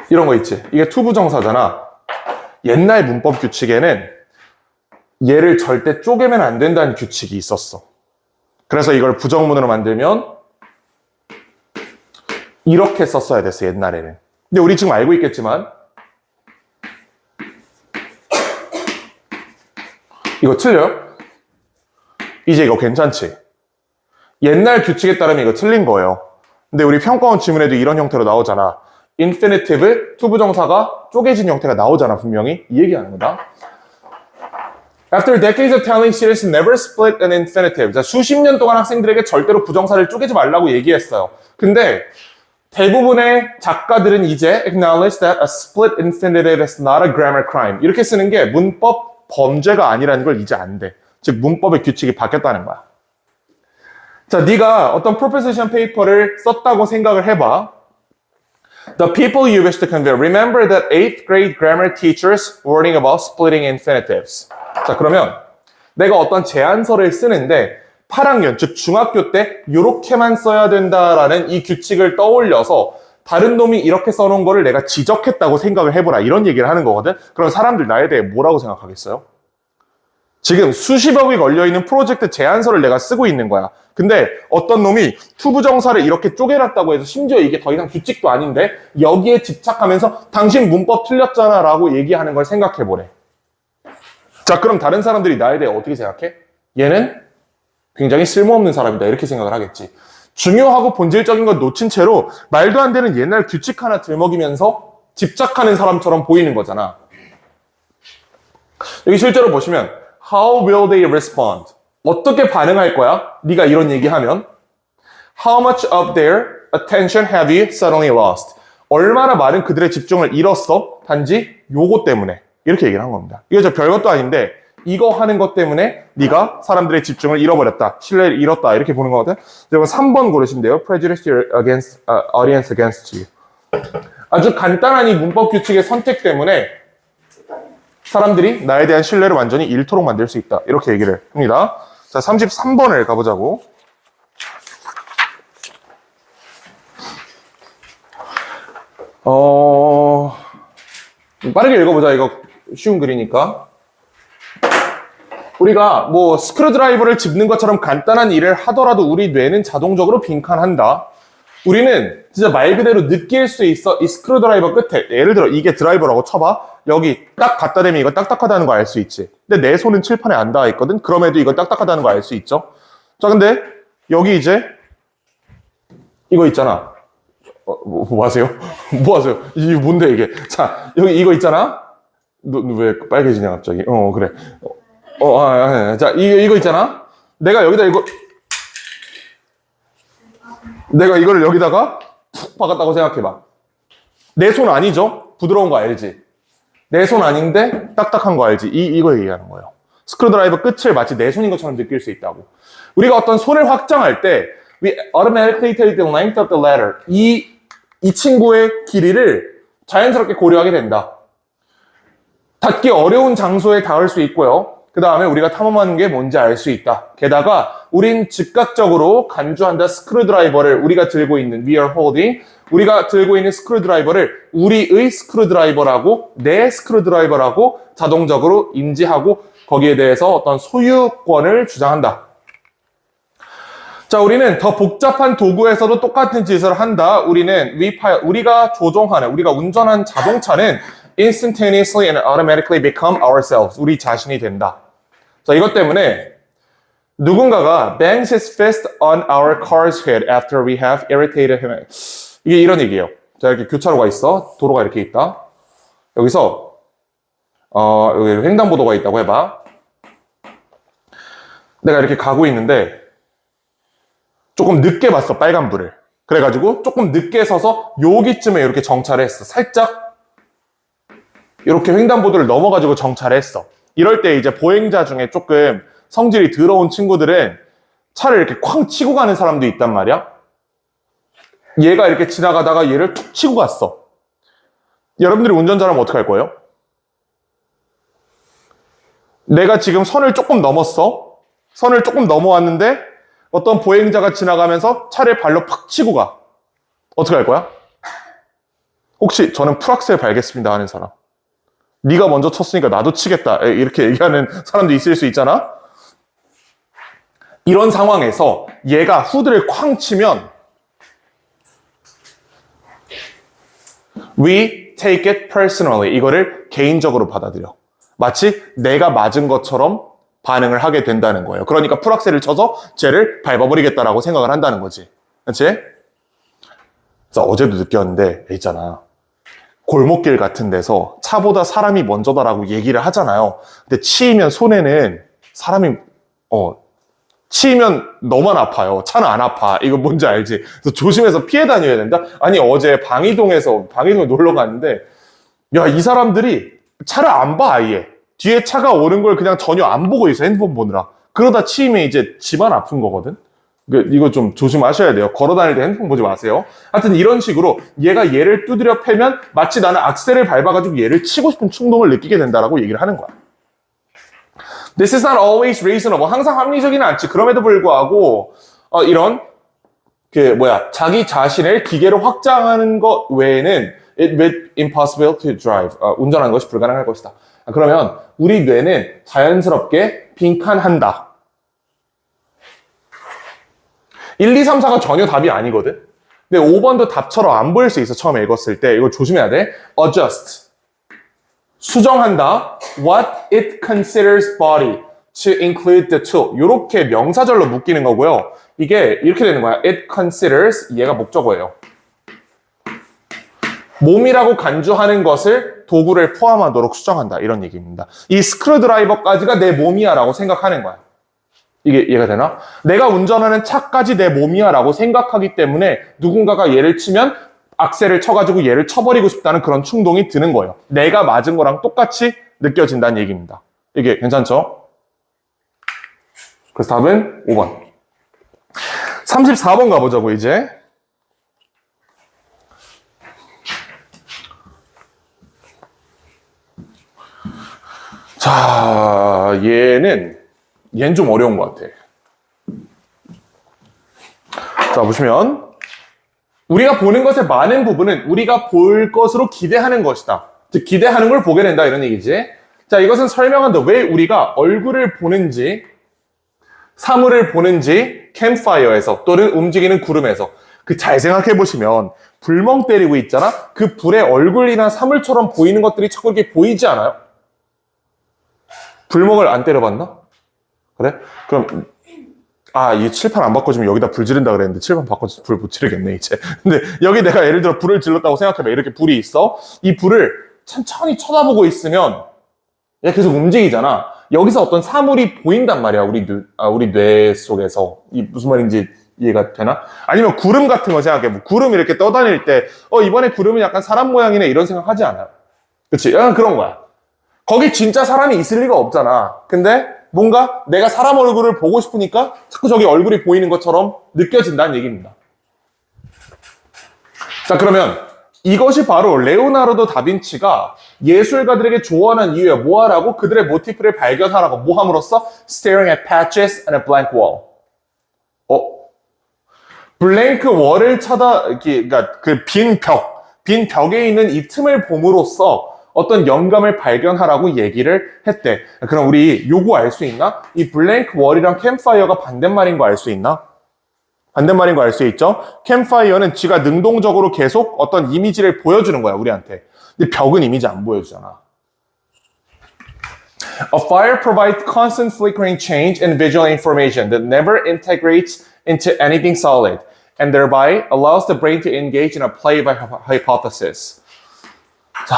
이런 거 있지. 이게 to 부정사잖아. 옛날 문법 규칙에는 얘를 절대 쪼개면 안 된다는 규칙이 있었어. 그래서 이걸 부정문으로 만들면 이렇게 썼어야 됐어, 옛날에는. 근데 우리 지금 알고 있겠지만 이거 틀려요? 이제 이거 괜찮지? 옛날 규칙에 따르면 이거 틀린 거예요. 근데 우리 평가원 지문에도 이런 형태로 나오잖아. infinitive, 투부정사가 쪼개진 형태가 나오잖아, 분명히. 이 얘기하는 거다. After decades of telling students to never split an infinitive. 자, 수십 년 동안 학생들에게 절대로 부정사를 쪼개지 말라고 얘기했어요. 근데 대부분의 작가들은 이제 acknowledge that a split infinitive is not a grammar crime. 이렇게 쓰는 게 문법 범죄가 아니라는 걸 이제 안대. 즉, 문법의 규칙이 바뀌었다는 거야. 자, 네가 어떤 proposition paper를 썼다고 생각을 해봐. The people you wish to convey. Remember that 8th grade grammar teacher's warning about splitting infinitives. 자, 그러면 내가 어떤 제안서를 쓰는데 8학년, 즉 중학교 때 이렇게만 써야 된다라는 이 규칙을 떠올려서 다른 놈이 이렇게 써놓은 거를 내가 지적했다고 생각을 해보라. 이런 얘기를 하는 거거든. 그럼 사람들 나에 대해 뭐라고 생각하겠어요? 지금 수십억이 걸려있는 프로젝트 제안서를 내가 쓰고 있는 거야. 근데 어떤 놈이 투부정사를 이렇게 쪼개놨다고 해서 심지어 이게 더 이상 규칙도 아닌데 여기에 집착하면서 당신 문법 틀렸잖아 라고 얘기하는 걸 생각해보래. 자, 그럼 다른 사람들이 나에 대해 어떻게 생각해? 얘는 굉장히 쓸모없는 사람이다 이렇게 생각을 하겠지. 중요하고 본질적인 건 놓친 채로 말도 안 되는 옛날 규칙 하나 들먹이면서 집착하는 사람처럼 보이는 거잖아. 여기 실제로 보시면 How will they respond? 어떻게 반응할 거야? 네가 이런 얘기하면 How much of their attention have you suddenly lost? 얼마나 많은 그들의 집중을 잃었어? 단지 요거 때문에. 이렇게 얘기를 한 겁니다. 이거 저 별것도 아닌데 이거 하는 것 때문에 네가 사람들의 집중을 잃어버렸다. 신뢰를 잃었다. 이렇게 보는 거거든. 이건 3번 고르시면 돼요. Prejudice against, audience against you. 아주 간단한 이 문법 규칙의 선택 때문에 사람들이 나에 대한 신뢰를 완전히 잃도록 만들 수 있다. 이렇게 얘기를 합니다. 자, 33번을 가보자고. 빠르게 읽어보자. 이거 쉬운 글이니까. 우리가 뭐 스크루드라이버를 집는 것처럼 간단한 일을 하더라도 우리 뇌는 자동적으로 빈칸한다. 우리는 진짜 말 그대로 느낄 수 있어. 이 스크루드라이버 끝에, 예를 들어 이게 드라이버라고 쳐봐. 여기 딱 갖다 대면 이거 딱딱하다는 거 알 수 있지. 근데 내 손은 칠판에 안 닿아 있거든. 그럼에도 이거 딱딱하다는 거 알 수 있죠. 자, 근데 여기 이제 이거 있잖아. 뭐 하세요? 뭐 하세요? 이게 뭔데 이게? 자, 여기 이거 있잖아. 너 왜 빨개지냐 갑자기? 그래. 자, 이거 있잖아. 내가 이거를 여기다가 푹 박았다고 생각해봐. 내 손 아니죠? 부드러운 거 알지? 내 손 아닌데 딱딱한 거 알지? 이거 얘기하는 거예요. 스크루드라이버 끝을 마치 내 손인 것처럼 느낄 수 있다고. 우리가 어떤 손을 확장할 때 we automatically take the length of the letter. 이 친구의 길이를 자연스럽게 고려하게 된다. 닿기 어려운 장소에 닿을 수 있고요. 그 다음에 우리가 탐험하는 게 뭔지 알 수 있다. 게다가 우린 즉각적으로 간주한다. 스크루드라이버를 우리가 들고 있는 we are holding. 우리가 들고 있는 스크루드라이버를 우리의 스크루드라이버라고 내 스크루드라이버라고 자동적으로 인지하고 거기에 대해서 어떤 소유권을 주장한다. 자, 우리는 더 복잡한 도구에서도 똑같은 짓을 한다. 우리가 조종하는, 우리가 운전한 자동차는 instantaneously and automatically become ourselves. 우리 자신이 된다. 자, 이것 때문에 누군가가 bangs his fist on our car's head after we have irritated him. 이게 이런 얘기예요. 자, 이렇게 교차로가 있어. 도로가 이렇게 있다. 여기서 여기 횡단보도가 있다고 해봐. 내가 이렇게 가고 있는데 조금 늦게 봤어, 빨간불을. 그래가지고 조금 늦게 서서 여기쯤에 이렇게 정차를 했어. 살짝 이렇게 횡단보도를 넘어가지고 정차를 했어. 이럴 때 이제 보행자 중에 조금 성질이 더러운 친구들은 차를 이렇게 쾅 치고 가는 사람도 있단 말이야. 얘가 이렇게 지나가다가 얘를 툭 치고 갔어. 여러분들이 운전자라면 어떻게 할 거예요? 내가 지금 선을 조금 넘었어. 선을 조금 넘어왔는데 어떤 보행자가 지나가면서 차를 발로 팍 치고 가. 어떻게 할 거야? 혹시 저는 풀악셀 밟겠습니다 하는 사람. 네가 먼저 쳤으니까 나도 치겠다. 이렇게 얘기하는 사람도 있을 수 있잖아. 이런 상황에서 얘가 후드를 쾅 치면 We take it personally. 이거를 개인적으로 받아들여. 마치 내가 맞은 것처럼 반응을 하게 된다는 거예요. 그러니까 풀악셀을 쳐서 쟤를 밟아버리겠다라고 생각을 한다는 거지. 그렇지? 그래서 어제도 느꼈는데 있잖아. 골목길 같은 데서 차보다 사람이 먼저다라고 얘기를 하잖아요. 근데 치이면 손에는 사람이 치이면 너만 아파요. 차는 안 아파. 이거 뭔지 알지? 그래서 조심해서 피해 다녀야 된다? 아니 어제 방이동에 놀러 갔는데 야, 이 사람들이 차를 안 봐 아예. 뒤에 차가 오는 걸 그냥 전혀 안 보고 있어. 핸드폰 보느라. 그러다 치이면 이제 집안 아픈 거거든? 이거 좀 조심하셔야 돼요. 걸어 다닐 때 핸드폰 보지 마세요. 하여튼 이런 식으로 얘가 얘를 두드려 패면 마치 나는 악셀을 밟아가지고 얘를 치고 싶은 충동을 느끼게 된다라고 얘기를 하는 거야. This is not always reasonable. 항상 합리적이는 않지. 그럼에도 불구하고 이런 자기 자신을 기계로 확장하는 것 외에는 it will impossible to drive. 운전하는 것이 불가능할 것이다. 그러면 우리 뇌는 자연스럽게 빈칸한다. 1, 2, 3, 4가 전혀 답이 아니거든. 근데 5번도 답처럼 안 보일 수 있어. 처음에 읽었을 때. 이거 조심해야 돼. Adjust. 수정한다. What it considers body to include the tool. 이렇게 명사절로 묶이는 거고요. 이게 이렇게 되는 거야. It considers, 얘가 목적어예요. 몸이라고 간주하는 것을 도구를 포함하도록 수정한다. 이런 얘기입니다. 이 스크루드라이버까지가 내 몸이야 라고 생각하는 거야. 이게 이해가 되나? 내가 운전하는 차까지 내 몸이야 라고 생각하기 때문에 누군가가 얘를 치면 악셀을 쳐가지고 얘를 쳐버리고 싶다는 그런 충동이 드는 거예요. 내가 맞은 거랑 똑같이 느껴진다는 얘기입니다. 이게 괜찮죠? 그래서 답은 5번. 34번 가보자고 이제. 자, 얘는 좀 어려운 것 같아. 자, 보시면 우리가 보는 것의 많은 부분은 우리가 볼 것으로 기대하는 것이다. 즉, 기대하는 걸 보게 된다 이런 얘기지. 자, 이것은 설명한다. 왜 우리가 얼굴을 보는지, 사물을 보는지 캠파이어에서 또는 움직이는 구름에서 잘 생각해 보시면 불멍 때리고 있잖아. 그 불의 얼굴이나 사물처럼 보이는 것들이 자꾸 이렇게 보이지 않아요? 불멍을 안 때려봤나? 그래? 그럼 이 칠판 안 바꿔주면 여기다 불 지른다 그랬는데 칠판 바꿔서 불 못 지르겠네 이제. 근데 여기 내가 예를 들어 불을 질렀다고 생각해봐. 이렇게 불이 있어. 이 불을 천천히 쳐다보고 있으면 얘가 계속 움직이잖아. 여기서 어떤 사물이 보인단 말이야. 우리 뇌 속에서. 이 무슨 말인지 이해가 되나? 아니면 구름 같은 거 생각해. 뭐 구름 이렇게 떠다닐 때 이번에 구름은 약간 사람 모양이네 이런 생각 하지 않아요? 그치? 약간 그런 거야. 거기 진짜 사람이 있을 리가 없잖아. 근데 뭔가 내가 사람 얼굴을 보고 싶으니까 자꾸 저기 얼굴이 보이는 것처럼 느껴진다는 얘기입니다. 자, 그러면 이것이 바로 레오나르도 다빈치가 예술가들에게 조언한 이유야. 뭐하라고? 그들의 모티프를 발견하라고. 뭐 함으로써? Staring at patches and a blank wall. 블랭크 월을 그러니까 그 빈 벽에 있는 이 틈을 봄으로써 어떤 영감을 발견하라고 얘기를 했대. 그럼 우리 요거 알 수 있나? 이 블랭크 월이랑 캠파이어가 반대말인 거 알 수 있나? 반대말인 거 알 수 있죠? 캠파이어는 지가 능동적으로 계속 어떤 이미지를 보여주는 거야, 우리한테. 근데 벽은 이미지 안 보여주잖아. A fire provides constant flickering change in visual information that never integrates into anything solid, and thereby allows the brain to engage in a play by hypothesis. 자,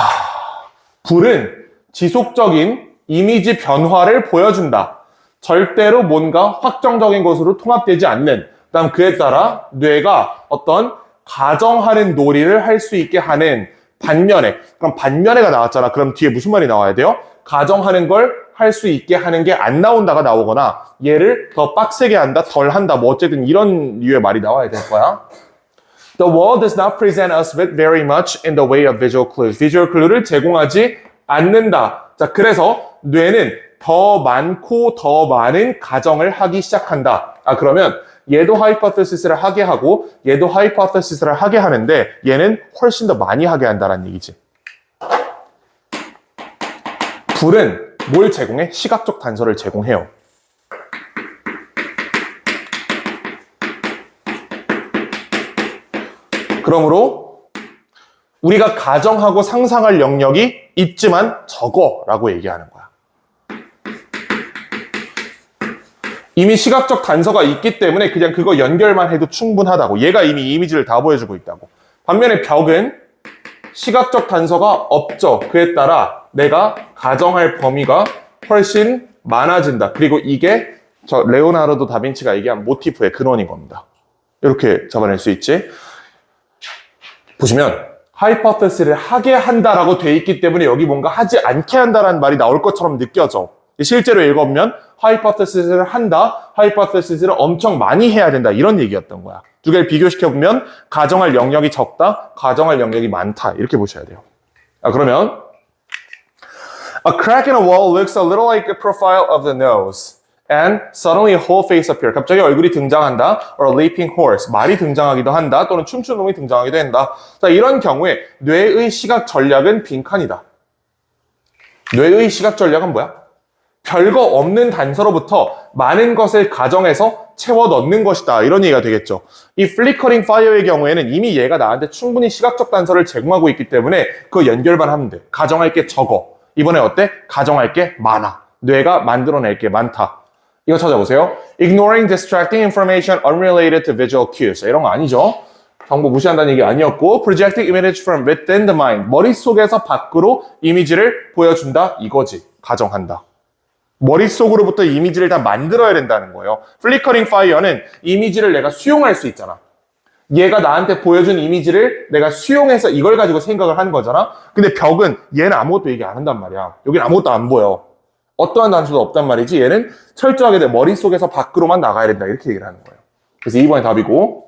불은 지속적인 이미지 변화를 보여준다. 절대로 뭔가 확정적인 것으로 통합되지 않는. 그다음 그에 따라 뇌가 어떤 가정하는 놀이를 할 수 있게 하는 반면에. 그럼 반면에가 나왔잖아. 그럼 뒤에 무슨 말이 나와야 돼요? 가정하는 걸 할 수 있게 하는 게 안 나온다가 나오거나 얘를 더 빡세게 한다, 덜 한다, 뭐 어쨌든 이런 류의 말이 나와야 될 거야. The world does not present us with very much in the way of visual clues. 비주얼 클루를 제공하지 않는다. 자, 그래서 뇌는 더 많고 더 많은 가정을 하기 시작한다. 그러면 얘도 하이포테시스를 하게 하고 얘도 하이포테시스를 하게 하는데 얘는 훨씬 더 많이 하게 한다는 얘기지. 불은 뭘 제공해? 시각적 단서를 제공해요. 그러므로 우리가 가정하고 상상할 영역이 있지만 적어라고 얘기하는 거야. 이미 시각적 단서가 있기 때문에 그냥 그거 연결만 해도 충분하다고. 얘가 이미 이미지를 다 보여주고 있다고. 반면에 벽은 시각적 단서가 없죠. 그에 따라 내가 가정할 범위가 훨씬 많아진다. 그리고 이게 저 레오나르도 다빈치가 얘기한 모티프의 근원인 겁니다. 이렇게 잡아낼 수 있지. 보시면 하이포테시스를 하게 한다라고 돼 있기 때문에 여기 뭔가 하지 않게 한다라는 말이 나올 것처럼 느껴져. 실제로 읽어보면 하이포테시스를 한다, 하이포테시스를 엄청 많이 해야 된다 이런 얘기였던 거야. 두 개를 비교시켜보면 가정할 영역이 적다, 가정할 영역이 많다 이렇게 보셔야 돼요. 그러면 A crack in a wall looks a little like the profile of the nose. And suddenly a whole face appear. 갑자기 얼굴이 등장한다. Or a leaping horse. 말이 등장하기도 한다. 또는 춤추는 놈이 등장하기도 한다. 자, 이런 경우에 뇌의 시각 전략은 빈칸이다. 뇌의 시각 전략은 뭐야? 별거 없는 단서로부터 많은 것을 가정해서 채워 넣는 것이다. 이런 얘기가 되겠죠. 이 flickering fire의 경우에는 이미 얘가 나한테 충분히 시각적 단서를 제공하고 있기 때문에 그 연결만 하면 돼. 가정할 게 적어. 이번에 어때? 가정할 게 많아. 뇌가 만들어낼 게 많다. 이거 찾아보세요. Ignoring distracting information unrelated to visual cues. 이런 거 아니죠. 정보 무시한다는 얘기 아니었고 Projecting image from within the mind. 머릿속에서 밖으로 이미지를 보여준다. 이거지. 가정한다. 머릿속으로부터 이미지를 다 만들어야 된다는 거예요. Flickering fire는 이미지를 내가 수용할 수 있잖아. 얘가 나한테 보여준 이미지를 내가 수용해서 이걸 가지고 생각을 하는 거잖아. 근데 벽은 얘는 아무것도 얘기 안 한단 말이야. 여긴 아무것도 안 보여. 어떠한 단서도 없단 말이지. 얘는 철저하게 내 머릿속에서 밖으로만 나가야 된다. 이렇게 얘기를 하는 거예요. 그래서 2번이 답이고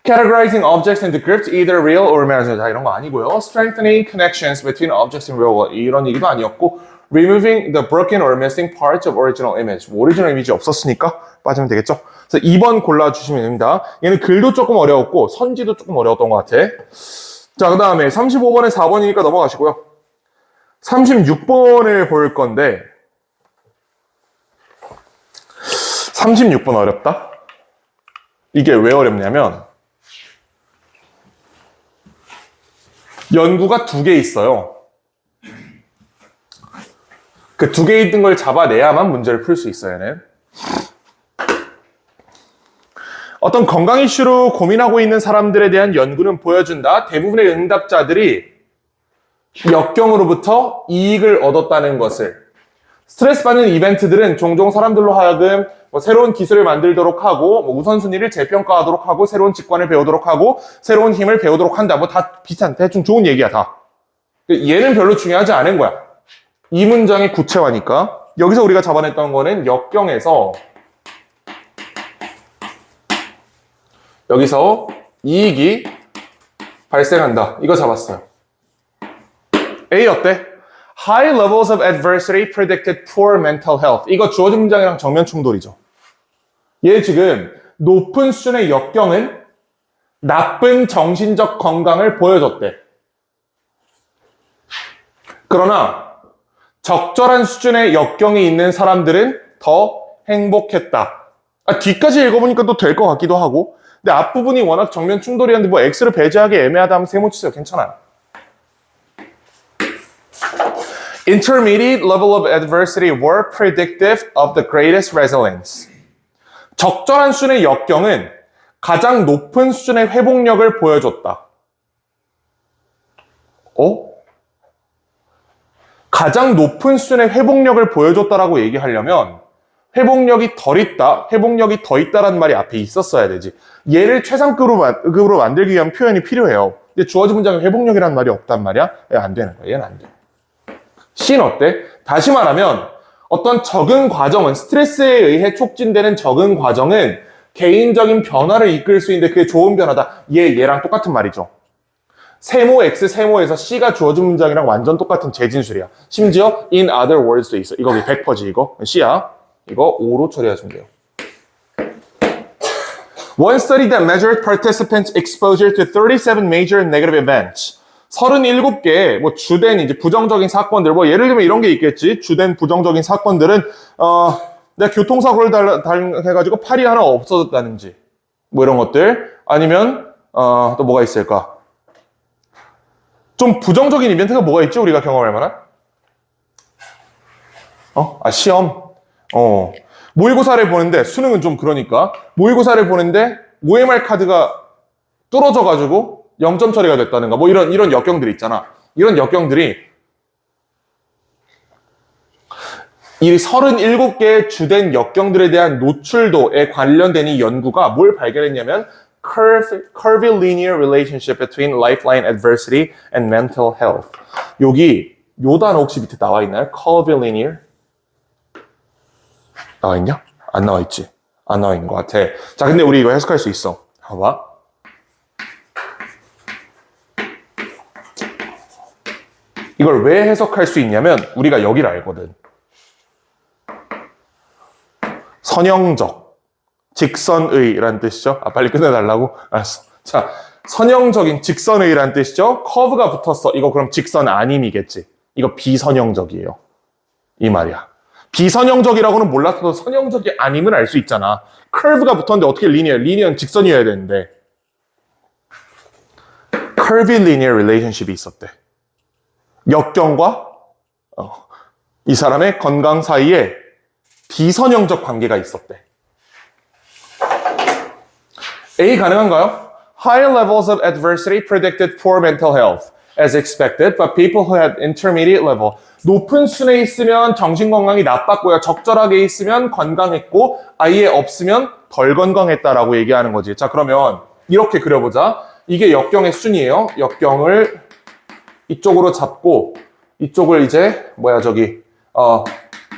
Categorizing objects into groups either real or imaginary. 자, 이런 거 아니고요. Strengthening connections between objects in real world. 이런 얘기도 아니었고 Removing the broken or missing parts of original image. 뭐 오리지널 이미지 없었으니까 빠지면 되겠죠. 그래서 2번 골라주시면 됩니다. 얘는 글도 조금 어려웠고 선지도 조금 어려웠던 것 같아. 자, 그 다음에 35번에 4번이니까 넘어가시고요. 36번을 볼 건데 36번 어렵다? 이게 왜 어렵냐면 연구가 2개 있어요. 그 2개 있는 걸 잡아내야만 문제를 풀 수 있어요, 얘는. 어떤 건강 이슈로 고민하고 있는 사람들에 대한 연구는 보여준다. 대부분의 응답자들이 역경으로부터 이익을 얻었다는 것을. 스트레스 받는 이벤트들은 종종 사람들로 하여금 새로운 기술을 만들도록 하고 우선순위를 재평가하도록 하고 새로운 직관을 배우도록 하고 새로운 힘을 배우도록 한다. 다 비슷한 대충 좋은 얘기야 다. 얘는 별로 중요하지 않은 거야. 이 문장의 구체화니까. 여기서 우리가 잡아냈던 거는 역경에서 여기서 이익이 발생한다. 이거 잡았어요. A 어때? High levels of adversity predicted poor mental health. 이거 주어진 문장이랑 정면 충돌이죠. 얘 지금 높은 수준의 역경은 나쁜 정신적 건강을 보여줬대. 그러나 적절한 수준의 역경이 있는 사람들은 더 행복했다. 뒤까지 읽어보니까 또 될 것 같기도 하고. 근데 앞부분이 워낙 정면 충돌이었는데 X를 배제하기 애매하다 하면 세모 치세요. 괜찮아요. Intermediate level of adversity were predictive of the greatest resilience. 적절한 수준의 역경은 가장 높은 수준의 회복력을 보여줬다. 가장 높은 수준의 회복력을 보여줬다라고 얘기하려면 회복력이 덜 있다, 회복력이 더 있다라는 말이 앞에 있었어야 되지. 얘를 최상급으로 만들기 위한 표현이 필요해요. 근데 주어진 문장에 회복력이라는 말이 없단 말이야? 안 되는 거야. 얘는 안 돼. C는 어때? 다시 말하면 어떤 적응 과정은 스트레스에 의해 촉진되는 적응 과정은 개인적인 변화를 이끌 수 있는데 그게 좋은 변화다. 얘랑 똑같은 말이죠. 세모 X, 세모에서 C가 주어진 문장이랑 완전 똑같은 재진술이야. 심지어 in other words도 있어. 이거 100%지 이거. C야. 이거 O로 처리하시면 돼요. One study that measured participants' exposure to 37 major negative events. 37개의 주된 이제 부정적인 사건들, 예를 들면 이런 게 있겠지. 주된 부정적인 사건들은 내가 교통사고를 당해가지고 팔이 하나 없어졌다든지 이런 것들. 아니면 또 뭐가 있을까? 좀 부정적인 이벤트가 뭐가 있죠? 우리가 경험할 만한? 시험. 모의고사를 보는데, 수능은 좀 그러니까, 모의고사를 보는데, OMR 카드가 뚫어져가지고 0점 처리가 됐다는가, 뭐 이런 역경들이 있잖아. 이런 역경들이 이 37개의 주된 역경들에 대한 노출도에 관련된 이 연구가 뭘 발견했냐면 curvilinear relationship between lifeline adversity and mental health. 여기 요 단어 혹시 밑에 나와 있나요? curvilinear 나와 있냐? 안 나와 있지. 안 나와 있는 것 같아. 자, 근데 우리 이거 해석할 수 있어. 봐봐. 이걸 왜 해석할 수 있냐면 우리가 여기를 알거든. 선형적, 직선의란 뜻이죠. 빨리 끝내달라고? 알았어. 자, 선형적인 직선의란 뜻이죠. 커브가 붙었어. 이거 그럼 직선 아님이겠지. 이거 비선형적이에요. 이 말이야. 비선형적이라고는 몰랐어도 선형적이 아님은 알 수 있잖아. 커브가 붙었는데 어떻게 리니어는 직선이어야 되는데. curvilinear relationship이 있었대. 역경과 이 사람의 건강 사이에 비선형적 관계가 있었대. A 가능한가요? Higher levels of adversity predicted poor mental health as expected, but people who had intermediate level 높은 순에 있으면 정신건강이 나빴고요. 적절하게 있으면 건강했고 아예 없으면 덜 건강했다라고 얘기하는 거지. 자, 그러면 이렇게 그려보자. 이게 역경의 순이에요. 역경을 이쪽으로 잡고 이쪽을 이제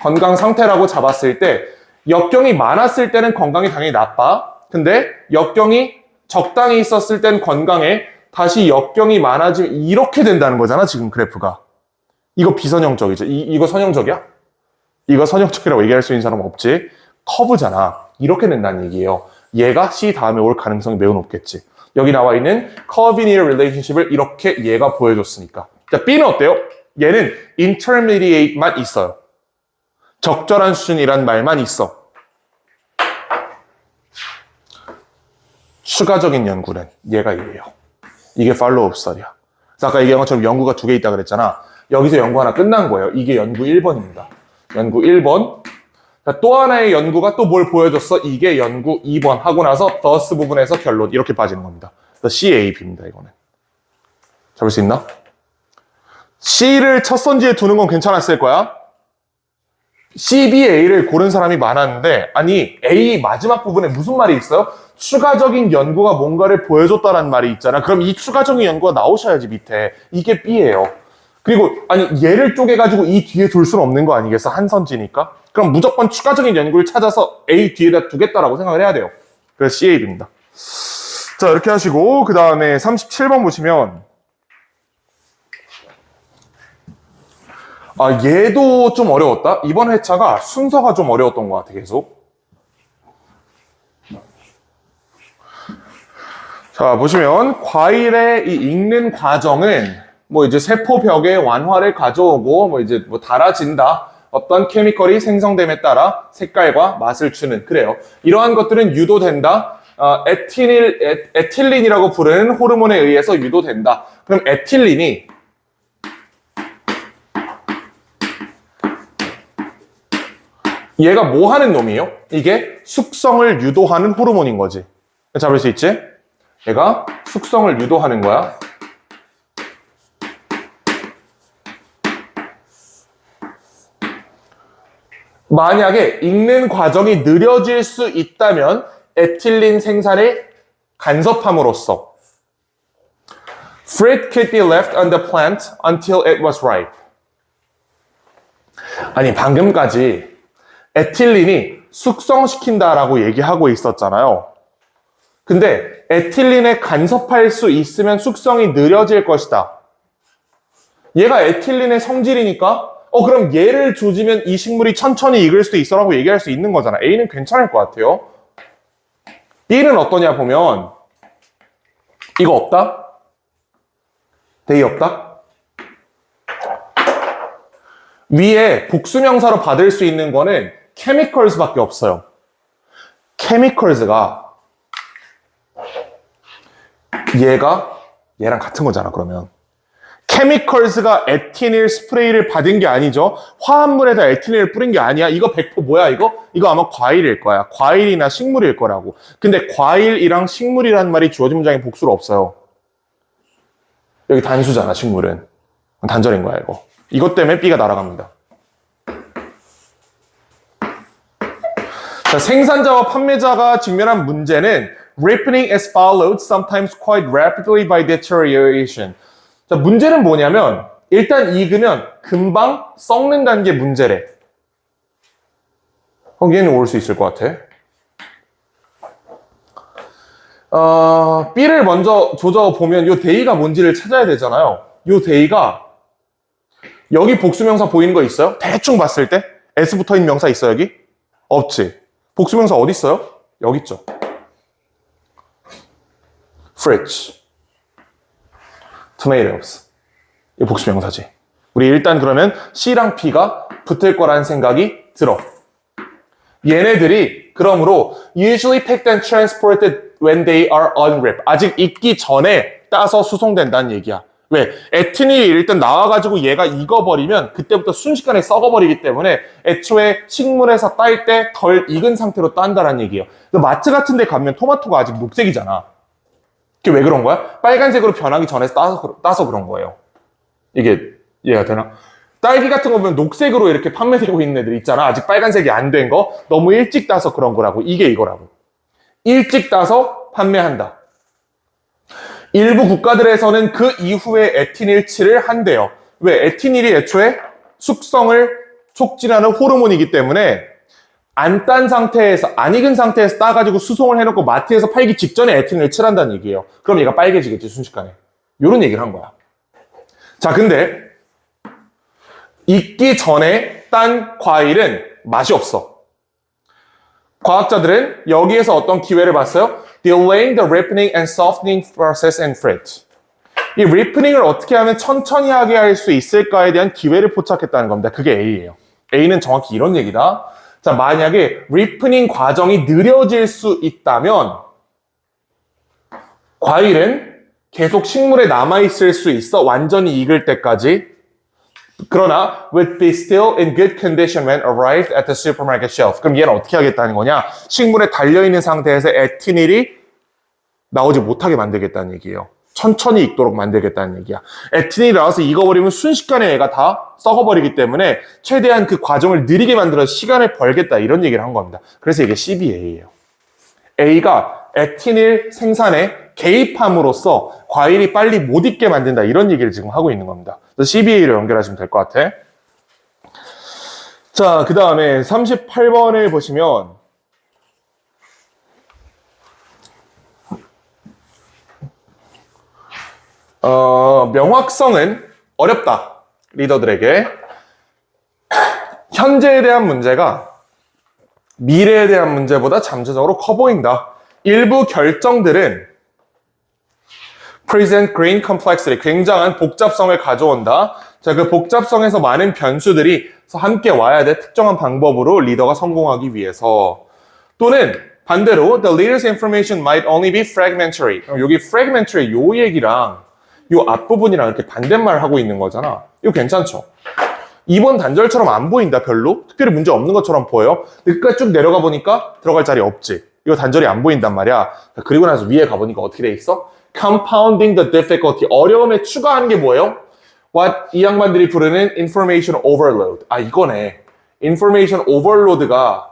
건강 상태라고 잡았을 때 역경이 많았을 때는 건강이 당연히 나빠. 근데 역경이 적당히 있었을 땐 건강해. 다시 역경이 많아지면 이렇게 된다는 거잖아, 지금 그래프가. 이거 비선형적이죠. 이거 선형적이야? 이거 선형적이라고 얘기할 수 있는 사람 없지. 커브잖아. 이렇게 된다는 얘기예요. 얘가 C 다음에 올 가능성이 매우 높겠지. 여기 나와 있는 curvilinear relationship을 이렇게 얘가 보여줬으니까. 자, B는 어때요? 얘는 intermediate만 있어요. 적절한 수준이란 말만 있어. 추가적인 연구는 얘가 이래요. 이게 팔로우업 스터디야. 그래서 아까 얘기한 것처럼 연구가 2개 있다 그랬잖아. 여기서 연구 하나 끝난 거예요. 이게 연구 1번입니다. 연구 1번. 또 하나의 연구가 또 뭘 보여줬어? 이게 연구 2번 하고 나서 thus 부분에서 결론 이렇게 빠지는 겁니다. 그래서 C, A, B입니다. 이거는. 잡을 수 있나? C를 첫 선지에 두는 건 괜찮았을 거야. C, B, A를 고른 사람이 많았는데 아니 A 마지막 부분에 무슨 말이 있어요? 추가적인 연구가 뭔가를 보여줬다는 말이 있잖아. 그럼 이 추가적인 연구가 나오셔야지 밑에. 이게 B예요. 그리고 아니 얘를 쪼개가지고 이 뒤에 둘 수는 없는 거 아니겠어? 한 선지니까. 그럼 무조건 추가적인 연구를 찾아서 A 뒤에다 두겠다라고 생각을 해야 돼요. 그래서 CA입니다. 자, 이렇게 하시고 그 다음에 37번 보시면 얘도 좀 어려웠다. 이번 회차가 순서가 좀 어려웠던 것 같아, 계속. 자, 보시면 과일의 이 익는 과정은 이제 세포벽의 완화를 가져오고 이제 달아진다. 어떤 케미컬이 생성됨에 따라 색깔과 맛을 주는, 그래요. 이러한 것들은 유도된다. 에틸린이라고 부르는 호르몬에 의해서 유도된다. 그럼 에틸린이 얘가 뭐 하는 놈이에요? 이게 숙성을 유도하는 호르몬인 거지. 잡을 수 있지? 얘가 숙성을 유도하는 거야. 만약에 익는 과정이 느려질 수 있다면 에틸린 생산을 간섭함으로써 fruit could be left on the plant until it was ripe. 아니, 방금까지 에틸린이 숙성시킨다라고 얘기하고 있었잖아요. 근데 에틸린에 간섭할 수 있으면 숙성이 느려질 것이다. 얘가 에틸린의 성질이니까 그럼 얘를 조지면 이 식물이 천천히 익을 수도 있어라고 얘기할 수 있는 거잖아. A는 괜찮을 것 같아요. B는 어떠냐 보면 이거 없다? 대의 없다? 위에 복수명사로 받을 수 있는 거는 chemicals밖에 없어요. chemicals가 얘랑 같은 거잖아, 그러면. chemicals가 에티닐 스프레이를 받은 게 아니죠. 화합물에다 에티닐을 뿌린 게 아니야. 이거 100% 뭐야 이거? 이거 아마 과일일 거야. 과일이나 식물일 거라고. 근데 과일이랑 식물이라는 말이 주어진 문장에 복수로 없어요. 여기 단수잖아, 식물은. 단절인 거야, 이거. 이것 때문에 B가 날아갑니다. 자, 생산자와 판매자가 직면한 문제는 ripening is followed sometimes quite rapidly by deterioration. 자, 문제는 뭐냐면 일단 익으면 금방 썩는다는 게 문제래. 얘는 올 수 있을 것 같아. B를 먼저 조져보면 요 대의가 뭔지를 찾아야 되잖아요. 요 대의가 여기 복수명사 보이는 거 있어요? 대충 봤을 때? S 붙어있는 명사 있어 여기? 없지. 복수명사 어디 있어요? 여기 있죠. fridge, tomatoes. 이 복수명사지. 우리 일단 그러면 C랑 P가 붙을 거라는 생각이 들어. 얘네들이 그러므로 usually picked and transported when they are unripped. 아직 익기 전에 따서 수송된다는 얘기야. 왜? 에티닐이 일단 나와가지고 얘가 익어버리면 그때부터 순식간에 썩어버리기 때문에 애초에 식물에서 딸 때 덜 익은 상태로 딴다는 얘기예요. 마트 같은 데 가면 토마토가 아직 녹색이잖아. 그게 왜 그런 거야? 빨간색으로 변하기 전에 따서 그런 거예요. 이게 이해가 되나? 딸기 같은 거 보면 녹색으로 이렇게 판매되고 있는 애들 있잖아. 아직 빨간색이 안 된 거. 너무 일찍 따서 그런 거라고. 이게 이거라고. 일찍 따서 판매한다. 일부 국가들에서는 그 이후에 에티닐칠을 한대요. 왜? 에티닐이 애초에 숙성을 촉진하는 호르몬이기 때문에 안 딴 상태에서, 안 익은 상태에서 따가지고 수송을 해놓고 마트에서 팔기 직전에 에티닐을 칠한다는 얘기예요. 그럼 얘가 빨개지겠지, 순식간에. 요런 얘기를 한 거야. 자, 근데 익기 전에 딴 과일은 맛이 없어. 과학자들은 여기에서 어떤 기회를 봤어요? Delaying the ripening and softening process in fruit. 이 ripening을 어떻게 하면 천천히 하게 할 수 있을까에 대한 기회를 포착했다는 겁니다. 그게 A예요. A는 정확히 이런 얘기다. 자, 만약에 ripening 과정이 느려질 수 있다면 과일은 계속 식물에 남아있을 수 있어. 완전히 익을 때까지. 그러나 would be still in good condition when arrived at the supermarket shelf. 그럼 얘는 어떻게 하겠다는 거냐? 식물에 달려있는 상태에서 에티닐이 나오지 못하게 만들겠다는 얘기예요. 천천히 익도록 만들겠다는 얘기야. 에티닐이 나와서 익어버리면 순식간에 얘가 다 썩어버리기 때문에 최대한 그 과정을 느리게 만들어서 시간을 벌겠다 이런 얘기를 한 겁니다. 그래서 이게 CBA예요. A가 에티닐 생산에 개입함으로써 과일이 빨리 못 익게 만든다 이런 얘기를 지금 하고 있는 겁니다. 그래서 CBA를 연결하시면 될 것 같아. 자, 그 다음에 38번을 보시면 명확성은 어렵다. 리더들에게. 현재에 대한 문제가 미래에 대한 문제보다 잠재적으로 커 보인다. 일부 결정들은 present great complexity, 굉장한 복잡성을 가져온다. 자, 그 복잡성에서 많은 변수들이 함께 와야 돼. 특정한 방법으로 리더가 성공하기 위해서. 또는 반대로 the leader's information might only be fragmentary. 여기 fragmentary 요 얘기랑 요 앞부분이랑 이렇게 반대말 하고 있는 거잖아. 이거 괜찮죠? 2번 단절처럼 안 보인다, 별로. 특별히 문제 없는 것처럼 보여. 끝까지 쭉 내려가 보니까 들어갈 자리 없지. 이거 단절이 안 보인단 말이야. 그리고 나서 위에 가보니까 어떻게 돼 있어? Compounding the difficulty. 어려움에 추가하는 게 뭐예요? What 이 양반들이 부르는 information overload. 아, 이거네. information overload가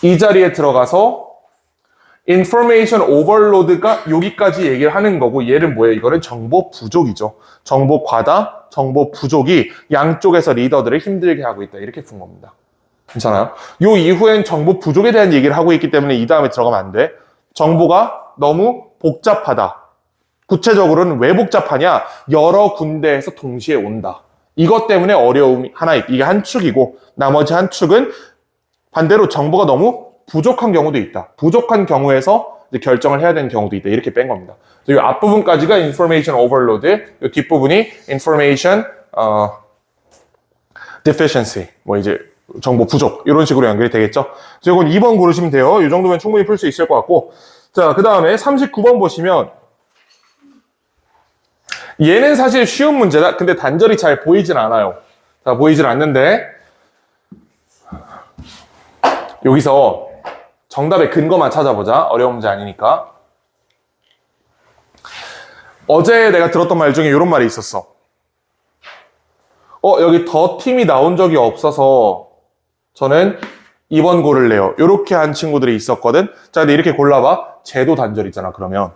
이 자리에 들어가서 information overload가 여기까지 얘기를 하는 거고 얘는 뭐예요? 이거는 정보 부족이죠. 정보 과다, 정보 부족이 양쪽에서 리더들을 힘들게 하고 있다. 이렇게 푼 겁니다. 괜찮아요? 요 이후엔 정보 부족에 대한 얘기를 하고 있기 때문에 이 다음에 들어가면 안 돼. 정보가 너무 복잡하다. 구체적으로는 왜 복잡하냐? 여러 군데에서 동시에 온다. 이것 때문에 어려움이 하나 있다. 이게 한 축이고 나머지 한 축은 반대로 정보가 너무 부족한 경우도 있다. 부족한 경우에서 이제 결정을 해야 되는 경우도 있다. 이렇게 뺀 겁니다. 이 앞부분까지가 information overload, 이 뒷부분이 information deficiency, 뭐 이제 정보 부족 이런 식으로 연결이 되겠죠. 그래서 이건 2번 고르시면 돼요. 이 정도면 충분히 풀 수 있을 것 같고. 자, 그 다음에 39번 보시면 얘는 사실 쉬운 문제다. 근데 단절이 잘 보이진 않아요. 자, 보이진 않는데 여기서 정답의 근거만 찾아보자. 어려운 문제 아니니까. 어제 내가 들었던 말 중에 이런 말이 있었어. 여기 더 팀이 나온 적이 없어서 저는 2번 고를래요. 이렇게 한 친구들이 있었거든. 자, 근데 이렇게 골라봐. 쟤도 단절이잖아, 그러면.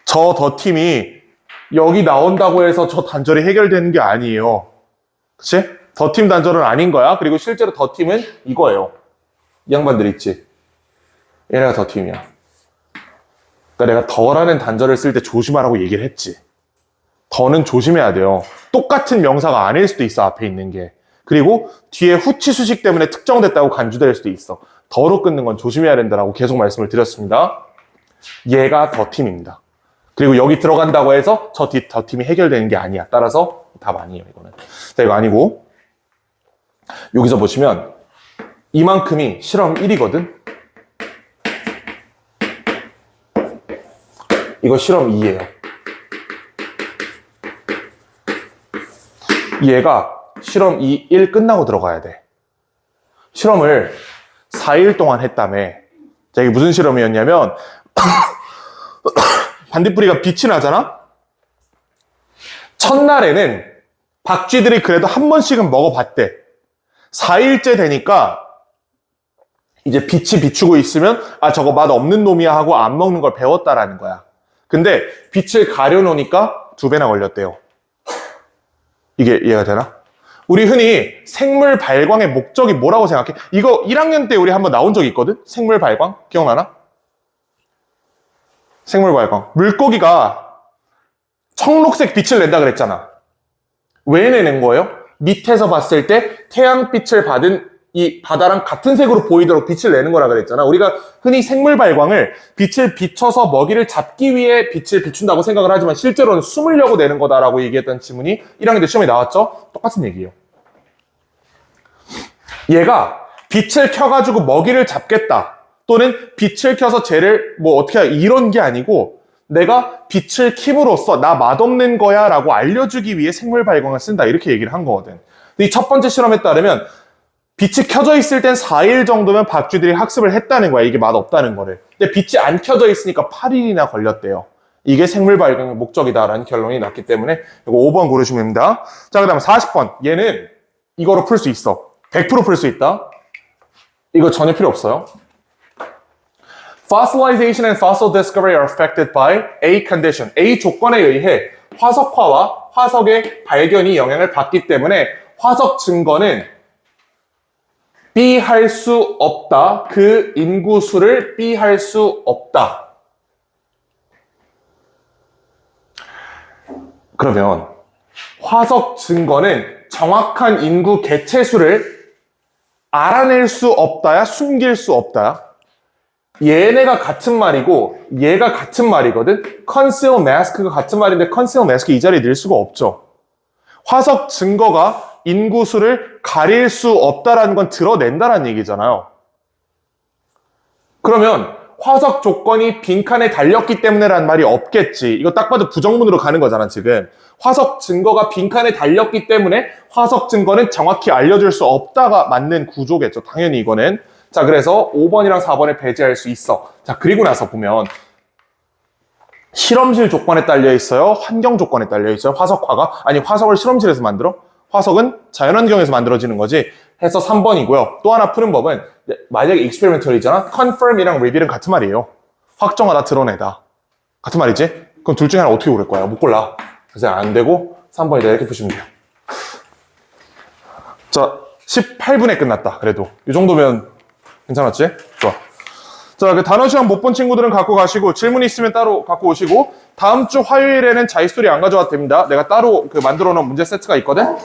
저 더 팀이 여기 나온다고 해서 저 단절이 해결되는 게 아니에요. 그치? 더 팀 단절은 아닌 거야. 그리고 실제로 더 팀은 이거예요. 이 양반들 있지? 얘네가 더 팀이야. 그러니까 내가 더라는 단절을 쓸 때 조심하라고 얘기를 했지. 더는 조심해야 돼요. 똑같은 명사가 아닐 수도 있어, 앞에 있는 게. 그리고 뒤에 후치 수식 때문에 특정됐다고 간주될 수도 있어. 더로 끊는 건 조심해야 된다라고 계속 말씀을 드렸습니다. 얘가 더 팀입니다. 그리고 여기 들어간다고 해서 더 팀이 해결되는 게 아니야. 따라서 답 아니에요, 이거는. 자, 이거 아니고. 여기서 보시면 이만큼이 실험 1이거든. 이거 실험 2예요. 얘가 실험 2, 1 끝나고 들어가야 돼. 실험을 4일 동안 했다며. 자, 이게 무슨 실험이었냐면 반딧불이가 빛이 나잖아? 첫날에는 박쥐들이 그래도 한 번씩은 먹어봤대. 4일째 되니까 이제 빛이 비추고 있으면 저거 맛 없는 놈이야 하고 안 먹는 걸 배웠다라는 거야. 근데 빛을 가려놓으니까 2배나 걸렸대요. 이게 이해가 되나? 우리 흔히 생물 발광의 목적이 뭐라고 생각해? 이거 1학년 때 우리 한번 나온 적이 있거든? 생물 발광? 기억나나? 생물 발광. 물고기가 청록색 빛을 낸다 그랬잖아. 왜 내는 거예요? 밑에서 봤을 때 태양빛을 받은 이 바다랑 같은 색으로 보이도록 빛을 내는 거라 그랬잖아. 우리가 흔히 생물 발광을 빛을 비춰서 먹이를 잡기 위해 빛을 비춘다고 생각을 하지만 실제로는 숨으려고 내는 거다라고 얘기했던 지문이 1학년 때 시험에 나왔죠? 똑같은 얘기예요. 얘가 빛을 켜가지고 먹이를 잡겠다. 또는 빛을 켜서 쟤를 어떻게 이런 게 아니고 내가 빛을 킴으로써 나 맛없는 거야 라고 알려주기 위해 생물 발광을 쓴다. 이렇게 얘기를 한 거거든. 이 첫 번째 실험에 따르면 빛이 켜져 있을 땐 4일 정도면 박쥐들이 학습을 했다는 거야. 이게 맛없다는 거를. 근데 빛이 안 켜져 있으니까 8일이나 걸렸대요. 이게 생물 발광의 목적이다라는 결론이 났기 때문에 이거 5번 고르시면 됩니다. 자, 그 다음에 40번. 얘는 이거로 풀 수 있어. 100% 풀 수 있다. 이거 전혀 필요 없어요. Fossilization and fossil discovery are affected by A condition. A 조건에 의해 화석화와 화석의 발견이 영향을 받기 때문에 화석 증거는 B 할 수 없다. 그 인구수를 B 할 수 없다. 그러면 화석 증거는 정확한 인구 개체수를 알아낼 수 없다야? 숨길 수 없다야? 얘네가 같은 말이고 얘가 같은 말이거든. conceal mask가 같은 말인데 conceal mask 이 자리에 넣을 수가 없죠. 화석 증거가 인구수를 가릴 수 없다라는 건 드러낸다라는 얘기잖아요. 그러면 화석 조건이 빈칸에 달렸기 때문에라는 말이 없겠지. 이거 딱 봐도 부정문으로 가는 거잖아, 지금. 화석 증거가 빈칸에 달렸기 때문에 화석 증거는 정확히 알려줄 수 없다가 맞는 구조겠죠. 당연히 이거는. 자, 그래서 5번이랑 4번에 배제할 수 있어. 자, 그리고 나서 보면 실험실 조건에 딸려 있어요? 환경 조건에 딸려 있어요? 화석화가? 아니, 화석을 실험실에서 만들어? 화석은 자연환경에서 만들어지는 거지. 해서 3번이고요. 또 하나 푸는 법은 만약에 experimental이잖아. confirm이랑 reveal은 같은 말이에요. 확정하다, 드러내다. 같은 말이지? 그럼 둘 중에 하나 어떻게 고를 거야? 못 골라. 그래서 안 되고 3번이다 이렇게 푸시면 돼요. 자, 18분에 끝났다. 그래도 이 정도면 괜찮았지? 좋아. 자, 그 단어 시간 못 본 친구들은 갖고 가시고 질문 있으면 따로 갖고 오시고 다음 주 화요일에는 자이스토리 안 가져와도 됩니다. 내가 따로 만들어 놓은 문제 세트가 있거든.